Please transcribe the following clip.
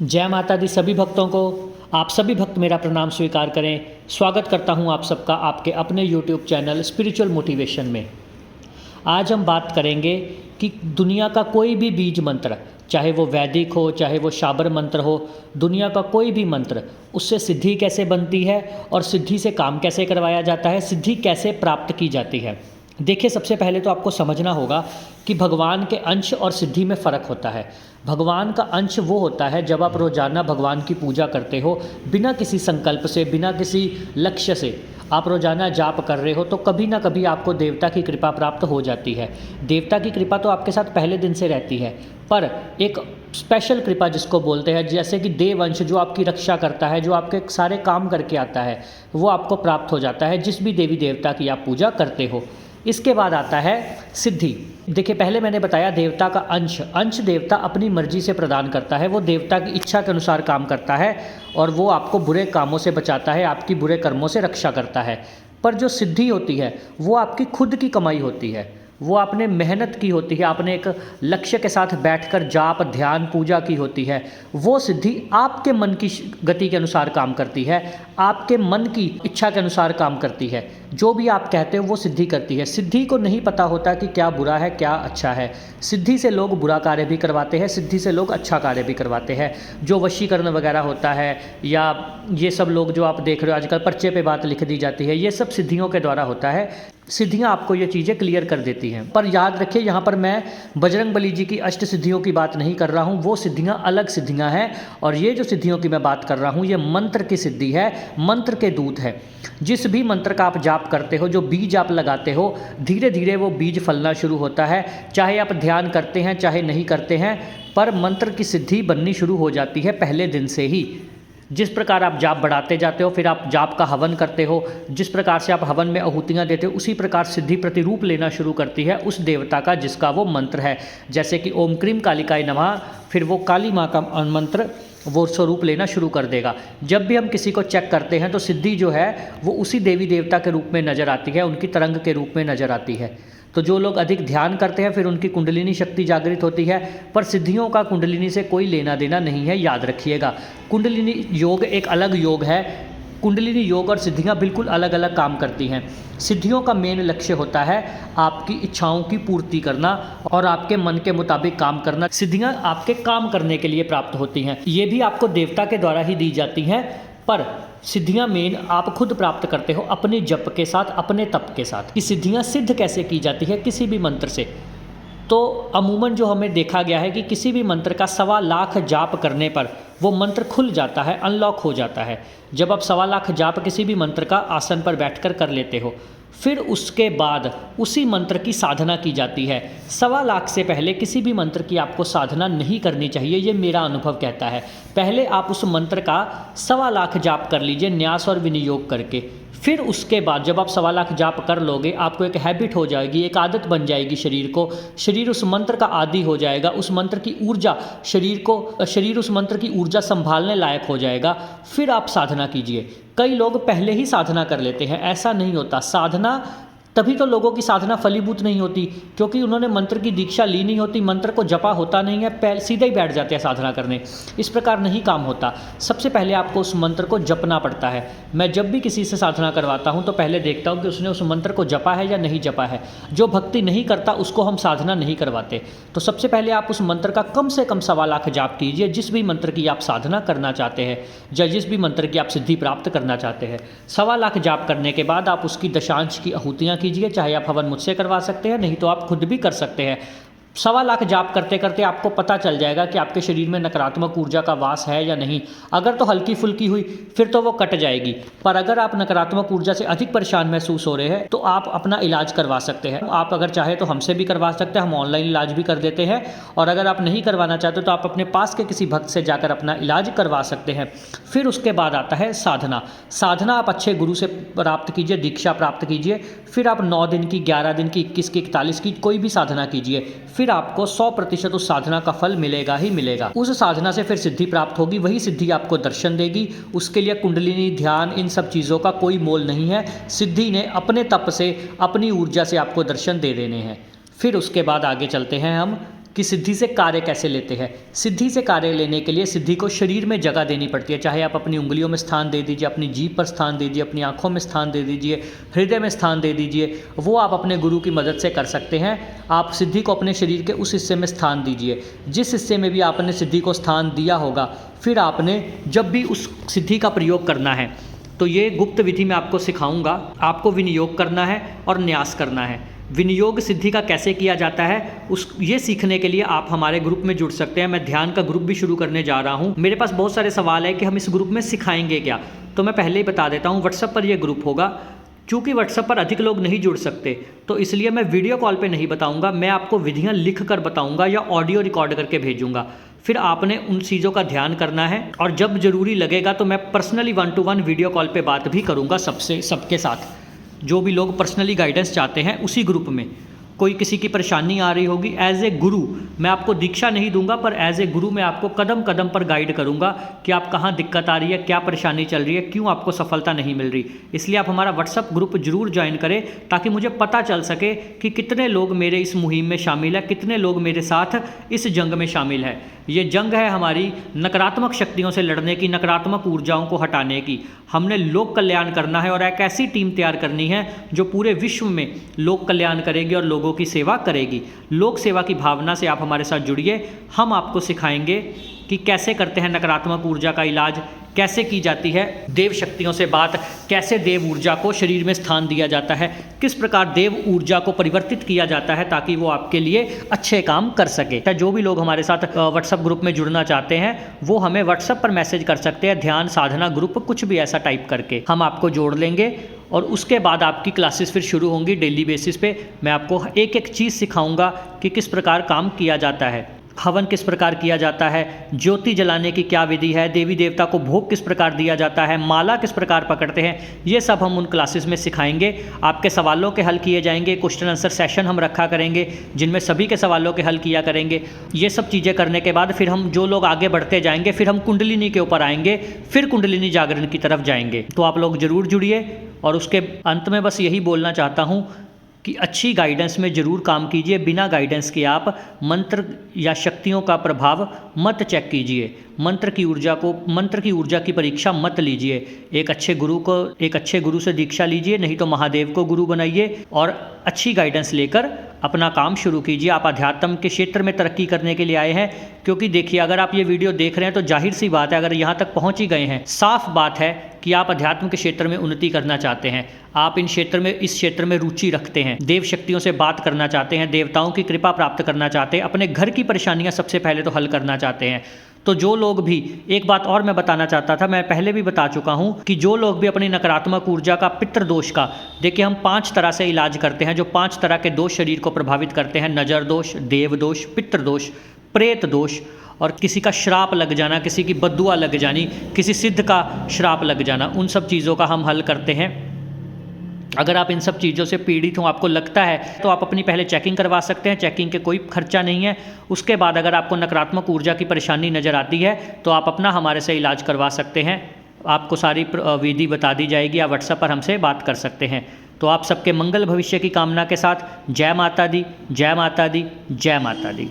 जय माता दी सभी भक्तों को। आप सभी भक्त मेरा प्रणाम स्वीकार करें। स्वागत करता हूं आप सबका आपके अपने यूट्यूब चैनल स्पिरिचुअल मोटिवेशन में। आज हम बात करेंगे कि दुनिया का कोई भी बीज मंत्र, चाहे वो वैदिक हो, चाहे वो शाबर मंत्र हो, दुनिया का कोई भी मंत्र, उससे सिद्धि कैसे बनती है और सिद्धि से काम कैसे करवाया जाता है, सिद्धि कैसे प्राप्त की जाती है। देखिए, सबसे पहले तो आपको समझना होगा कि भगवान के अंश और सिद्धि में फ़र्क होता है। भगवान का अंश वो होता है जब आप रोज़ाना भगवान की पूजा करते हो, बिना किसी संकल्प से, बिना किसी लक्ष्य से आप रोज़ाना जाप कर रहे हो, तो कभी ना कभी आपको देवता की कृपा प्राप्त हो जाती है। देवता की कृपा तो आपके साथ पहले दिन से रहती है, पर एक स्पेशल कृपा जिसको बोलते हैं, जैसे कि देवअंश जो आपकी रक्षा करता है, जो आपके सारे काम करके आता है, वो आपको प्राप्त हो जाता है जिस भी देवी देवता की आप पूजा करते हो। इसके बाद आता है सिद्धि। देखिए, पहले मैंने बताया देवता का अंश देवता अपनी मर्जी से प्रदान करता है, वो देवता की इच्छा के अनुसार काम करता है और वो आपको बुरे कामों से बचाता है, आपकी बुरे कर्मों से रक्षा करता है। पर जो सिद्धि होती है वो आपकी खुद की कमाई होती है, वो आपने मेहनत की होती है, आपने एक लक्ष्य के साथ बैठकर जाप ध्यान पूजा की होती है। वो सिद्धि आपके मन की गति के अनुसार काम करती है, आपके मन की इच्छा के अनुसार काम करती है। जो भी आप कहते हो वो सिद्धि करती है। सिद्धि को नहीं पता होता कि क्या बुरा है क्या अच्छा है। सिद्धि से लोग बुरा कार्य भी करवाते हैं, सिद्धि से लोग अच्छा कार्य भी करवाते हैं। जो वशीकरण वगैरह होता है, या ये सब लोग जो आप देख रहे हो आजकल पर्चे पे बात लिख दी जाती है, ये सब सिद्धियों के द्वारा होता है। सिद्धियां आपको ये चीज़ें क्लियर कर देती हैं। पर याद रखिए, यहाँ पर मैं बजरंगबली जी की अष्ट सिद्धियों की बात नहीं कर रहा हूँ, वो सिद्धियाँ अलग सिद्धियाँ हैं। और ये जो सिद्धियों की मैं बात कर रहा हूँ, ये मंत्र की सिद्धि है, मंत्र के दूत है। जिस भी मंत्र का आप जाप करते हो, जो बीज आप लगाते हो, धीरे धीरे वो बीज फलना शुरू होता है। चाहे आप ध्यान करते हैं चाहे नहीं करते हैं, पर मंत्र की सिद्धि बननी शुरू हो जाती है पहले दिन से ही। जिस प्रकार आप जाप बढ़ाते जाते हो, फिर आप जाप का हवन करते हो, जिस प्रकार से आप हवन में आहुतियाँ देते हो, उसी प्रकार सिद्धि प्रतिरूप लेना शुरू करती है उस देवता का जिसका वो मंत्र है। जैसे कि ओम क्रीम कालिकाय नमः, फिर वो काली माँ का मंत्र वो स्वरूप लेना शुरू कर देगा। जब भी हम किसी को चेक करते हैं तो सिद्धि जो है वो उसी देवी देवता के रूप में नज़र आती है, उनकी तरंग के रूप में नज़र आती है। तो जो लोग अधिक ध्यान करते हैं फिर उनकी कुंडलिनी शक्ति जागृत होती है, पर सिद्धियों का कुंडलिनी से कोई लेना देना नहीं है, याद रखिएगा। कुंडलिनी योग एक अलग योग है। कुंडलिनी योग और सिद्धियां बिल्कुल अलग अलग काम करती हैं। सिद्धियों का मेन लक्ष्य होता है आपकी इच्छाओं की पूर्ति करना और आपके मन के मुताबिक काम करना। सिद्धियां आपके काम करने के लिए प्राप्त होती हैं, ये भी आपको देवता के द्वारा ही दी जाती हैं, पर सिद्धियां मेन आप खुद प्राप्त करते हो अपने जप के साथ, अपने तप के साथ। कि सिद्धियां सिद्ध कैसे की जाती है किसी भी मंत्र से, तो अमूमन जो हमें देखा गया है कि किसी भी मंत्र का 1.25 लाख जाप करने पर वो मंत्र खुल जाता है, अनलॉक हो जाता है। जब आप 1.25 लाख जाप किसी भी मंत्र का आसन पर बैठकर कर लेते हो, फिर उसके बाद उसी मंत्र की साधना की जाती है। 1.25 लाख से पहले किसी भी मंत्र की आपको साधना नहीं करनी चाहिए, ये मेरा अनुभव कहता है। पहले आप उस मंत्र का 1.25 लाख जाप कर लीजिए न्यास और विनियोग करके। फिर उसके बाद जब आप 1.25 लाख जाप कर लोगे, आपको एक हैबिट हो जाएगी, एक आदत बन जाएगी शरीर को। शरीर उस मंत्र का आदी हो जाएगा, उस मंत्र की ऊर्जा शरीर उस मंत्र की ऊर्जा संभालने लायक हो जाएगा। फिर आप साधना कीजिए। कई लोग पहले ही साधना कर लेते हैं, ऐसा नहीं होता। साधना तभी तो लोगों की साधना फलीभूत नहीं होती, क्योंकि उन्होंने मंत्र की दीक्षा ली नहीं होती, मंत्र को जपा होता नहीं है, पहले सीधे ही बैठ जाते हैं साधना करने। इस प्रकार नहीं काम होता। सबसे पहले आपको उस मंत्र को जपना पड़ता है। मैं जब भी किसी से साधना करवाता हूँ तो पहले देखता हूँ कि उसने उस मंत्र को जपा है या नहीं जपा है। जो भक्ति नहीं करता उसको हम साधना नहीं करवाते। तो सबसे पहले आप उस मंत्र का कम से कम 1.25 लाख जाप कीजिए, जिस भी मंत्र की आप साधना करना चाहते हैं या जिस भी मंत्र की आप सिद्धि प्राप्त करना चाहते हैं। 1.25 लाख जाप करने के बाद आप उसकी दशांश की आहुतियाँ कीजिए। चाहे आप हवन मुझसे करवा सकते हैं, नहीं तो आप खुद भी कर सकते हैं। 1.25 लाख जाप करते करते आपको पता चल जाएगा कि आपके शरीर में नकारात्मक ऊर्जा का वास है या नहीं। अगर तो हल्की फुल्की हुई फिर तो वो कट जाएगी, पर अगर आप नकारात्मक ऊर्जा से अधिक परेशान महसूस हो रहे हैं तो आप अपना इलाज करवा सकते हैं। आप अगर चाहे तो हमसे भी करवा सकते हैं, हम ऑनलाइन इलाज भी कर देते हैं। और अगर आप नहीं करवाना चाहते तो आप अपने पास के किसी भक्त से जाकर अपना इलाज करवा सकते हैं। फिर उसके बाद आता है साधना। साधना आप अच्छे गुरु से प्राप्त कीजिए, दीक्षा प्राप्त कीजिए। फिर आप 9 दिन की, 11 दिन की, 21 की, 41 की कोई भी साधना कीजिए। फिर आपको 100% उस साधना का फल मिलेगा ही मिलेगा। उस साधना से फिर सिद्धि प्राप्त होगी, वही सिद्धि आपको दर्शन देगी। उसके लिए कुंडलिनी ध्यान इन सब चीज़ों का कोई मोल नहीं है। सिद्धि ने अपने तप से, अपनी ऊर्जा से आपको दर्शन दे देने हैं। फिर उसके बाद आगे चलते हैं हम कि सिद्धि से कार्य कैसे लेते हैं। सिद्धि से कार्य लेने के लिए सिद्धि को शरीर में जगह देनी पड़ती है, चाहे आप अपनी उंगलियों में स्थान दे दीजिए, अपनी जीभ पर स्थान दे दीजिए, अपनी आँखों में स्थान दे दीजिए, हृदय में स्थान दे दीजिए, वो आप अपने गुरु की मदद से कर सकते हैं। आप सिद्धि को अपने शरीर के उस हिस्से में स्थान दीजिए जिस हिस्से में भी आपने सिद्धि को स्थान दिया होगा। फिर आपने जब भी उस सिद्धि का प्रयोग करना है तो ये गुप्त विधि में आपको सिखाऊंगा। आपको विनियोग करना है और न्यास करना है। विनियोग सिद्धि का कैसे किया जाता है ये सीखने के लिए आप हमारे ग्रुप में जुड़ सकते हैं। मैं ध्यान का ग्रुप भी शुरू करने जा रहा हूँ। मेरे पास बहुत सारे सवाल है कि हम इस ग्रुप में सिखाएंगे क्या, तो मैं पहले ही बता देता हूँ, व्हाट्सएप पर यह ग्रुप होगा। क्योंकि व्हाट्सएप पर अधिक लोग नहीं जुड़ सकते तो इसलिए मैं वीडियो कॉल पे नहीं बताऊंगा, मैं आपको विधियां लिख कर बताऊंगा या ऑडियो रिकॉर्ड करके भेजूंगा। फिर आपने उन चीज़ों का ध्यान करना है और जब ज़रूरी लगेगा तो मैं पर्सनली 1-to-1 वीडियो कॉल पे बात भी करूंगा सबके साथ, जो भी लोग पर्सनली गाइडेंस चाहते हैं उसी ग्रुप में। कोई किसी की परेशानी आ रही होगी, एज ए गुरु मैं आपको दीक्षा नहीं दूंगा, पर एज ए गुरु मैं आपको कदम कदम पर गाइड करूंगा कि आप कहाँ दिक्कत आ रही है, क्या परेशानी चल रही है, क्यों आपको सफलता नहीं मिल रही। इसलिए आप हमारा व्हाट्सएप ग्रुप जरूर ज्वाइन करें ताकि मुझे पता चल सके कि कितने लोग मेरे इस मुहिम में शामिल है, कितने लोग मेरे साथ इस जंग में शामिल है। ये जंग है हमारी नकारात्मक शक्तियों से लड़ने की, नकारात्मक ऊर्जाओं को हटाने की। हमने लोक कल्याण करना है और एक ऐसी टीम तैयार करनी है जो पूरे विश्व में लोक कल्याण करेगी और लोगों की सेवा करेगी। लोक सेवा की भावना से आप हमारे साथ जुड़िए। हम आपको सिखाएंगे कि कैसे करते हैं नकारात्मक ऊर्जा का इलाज, कैसे की जाती है देव शक्तियों से बात, कैसे देव ऊर्जा को शरीर में स्थान दिया जाता है, किस प्रकार देव ऊर्जा को परिवर्तित किया जाता है ताकि वो आपके लिए अच्छे काम कर सके। जो भी लोग हमारे साथ व्हाट्सएप ग्रुप में जुड़ना चाहते हैं वो हमें व्हाट्सएप पर मैसेज कर सकते हैं, ध्यान साधना ग्रुप कुछ भी ऐसा टाइप करके हम आपको जोड़ लेंगे। और उसके बाद आपकी क्लासेस फिर शुरू होंगी डेली बेसिस पे। मैं आपको एक एक चीज़ सिखाऊंगा कि किस प्रकार काम किया जाता है, हवन किस प्रकार किया जाता है, ज्योति जलाने की क्या विधि है, देवी देवता को भोग किस प्रकार दिया जाता है, माला किस प्रकार पकड़ते हैं, ये सब हम उन क्लासेस में सिखाएंगे। आपके सवालों के हल किए जाएंगे, क्वेश्चन आंसर सेशन हम रखा करेंगे जिनमें सभी के सवालों के हल किया करेंगे। ये सब चीज़ें करने के बाद फिर हम जो लोग आगे बढ़ते जाएंगे फिर हम कुंडलिनी के ऊपर आएंगे, फिर कुंडलिनी जागरण की तरफ जाएंगे। तो आप लोग ज़रूर जुड़िए। और उसके अंत में बस यही बोलना चाहता हूँ कि अच्छी गाइडेंस में ज़रूर काम कीजिए। बिना गाइडेंस के आप मंत्र या शक्तियों का प्रभाव मत चेक कीजिए। मंत्र की ऊर्जा की परीक्षा मत लीजिए। एक अच्छे गुरु से दीक्षा लीजिए, नहीं तो महादेव को गुरु बनाइए और अच्छी गाइडेंस लेकर अपना काम शुरू कीजिए। आप अध्यात्म के क्षेत्र में तरक्की करने के लिए आए हैं, क्योंकि देखिए अगर आप ये वीडियो देख रहे हैं तो जाहिर सी बात है, अगर यहाँ तक पहुँच ही गए हैं, साफ बात है कि आप अध्यात्म के क्षेत्र में उन्नति करना चाहते हैं। आप इस क्षेत्र में रुचि रखते हैं, देव शक्तियों से बात करना चाहते हैं, देवताओं की कृपा प्राप्त करना चाहते हैं, अपने घर की परेशानियां सबसे पहले तो हल करना चाहते हैं। तो जो लोग भी, एक बात और मैं बताना चाहता था, मैं पहले भी बता चुका हूं कि जो लोग भी अपनी नकारात्मक ऊर्जा का, पितृ दोष का, देखिए हम 5 तरह से इलाज करते हैं, जो 5 तरह के दोष शरीर को प्रभावित करते हैं। नज़र दोष, देव दोष, पितृ दोष, प्रेत दोष और किसी का श्राप लग जाना, किसी की बद्दुआ लग जानी, किसी सिद्ध का श्राप लग जाना, उन सब चीज़ों का हम हल करते हैं। अगर आप इन सब चीज़ों से पीड़ित हो, आपको लगता है, तो आप अपनी पहले चेकिंग करवा सकते हैं। चेकिंग के कोई खर्चा नहीं है। उसके बाद अगर आपको नकारात्मक ऊर्जा की परेशानी नज़र आती है तो आप अपना हमारे से इलाज करवा सकते हैं। आपको सारी विधि बता दी जाएगी, आप व्हाट्सएप पर हमसे बात कर सकते हैं। तो आप सबके मंगल भविष्य की कामना के साथ जय माता दी, जय माता दी, जय माता दी।